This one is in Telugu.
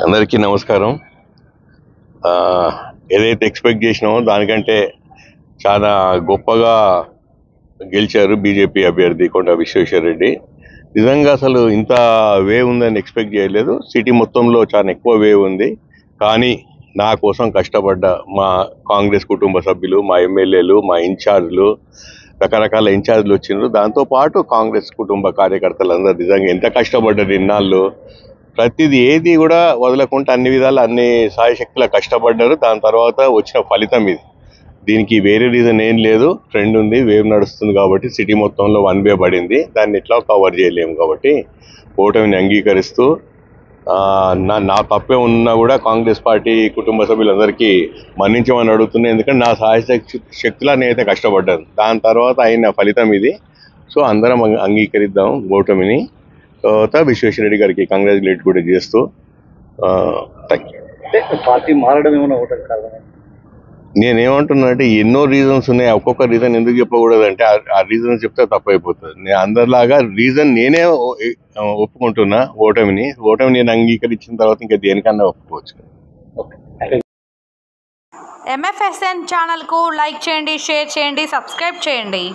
అందరికీ నమస్కారం. ఏదైతే ఎక్స్పెక్ట్ చేసినామో దానికంటే చాలా గొప్పగా గెలిచారు బీజేపీ అభ్యర్థి కొండ విశ్వేశ్వరరెడ్డి. నిజంగా అసలు ఇంత వేవ్ ఉందని ఎక్స్పెక్ట్ చేయలేదు. సిటీ మొత్తంలో చాలా ఎక్కువ వేవ్ ఉంది. కానీ నా కోసం కష్టపడ్డ మా కాంగ్రెస్ కుటుంబ సభ్యులు, మా ఎమ్మెల్యేలు, మా ఇన్ఛార్జ్లు, రకరకాల ఇన్ఛార్జ్లు వచ్చినారు. దాంతోపాటు కాంగ్రెస్ కుటుంబ కార్యకర్తలందరూ నిజంగా ఎంత కష్టపడ్డారు ఇన్నాళ్ళు. ప్రతిదీ ఏది కూడా వదలకుండా అన్ని విధాలు అన్ని సాయశక్తుల కష్టపడ్డారు. దాని తర్వాత వచ్చిన ఫలితం ఇది. దీనికి వేరే రీజన్ ఏం లేదు. ట్రెండ్ ఉంది, వేవ్ నడుస్తుంది కాబట్టి సిటీ మొత్తంలో వన్ వే పడింది. దాన్ని ఎట్లా కవర్ చేయలేము కాబట్టి ఓటమిని అంగీకరిస్తూ నా తప్పే ఉన్నా కూడా కాంగ్రెస్ పార్టీ కుటుంబ సభ్యులందరికీ మన్నించమని అడుగుతున్నాయి. ఎందుకంటే నా శక్తులా నేనైతే కష్టపడ్డాను. దాని తర్వాత అయిన ఫలితం ఇది. సో అందరం అంగీకరిద్దాం ఓటమిని. తర్వాత విశ్వేశ్వరరెడ్డి గారికి కంగ్రాచులేట్ కూడా చేస్తూ పార్టీ మారడం ఏమైనా ఓటమి కారణం? నేనేమంటున్నా అంటే ఎన్నో రీజన్స్ ఉన్నాయి. ఒక్కొక్క రీజన్ ఎందుకు చెప్పకూడదు అంటే ఆ రీజన్ చెప్తే తప్పైపోతుంది. నేను అందరిలాగా రీజన్ నేనే ఒప్పుకుంటున్నా. ఓటమిని నేను అంగీకరించిన తర్వాత ఇంకా దేనికన్నా ఒప్పుకోవచ్చు. MFSN ఛానల్కు లైక్ చేయండి, షేర్ చేయండి, సబ్స్క్రైబ్ చేయండి.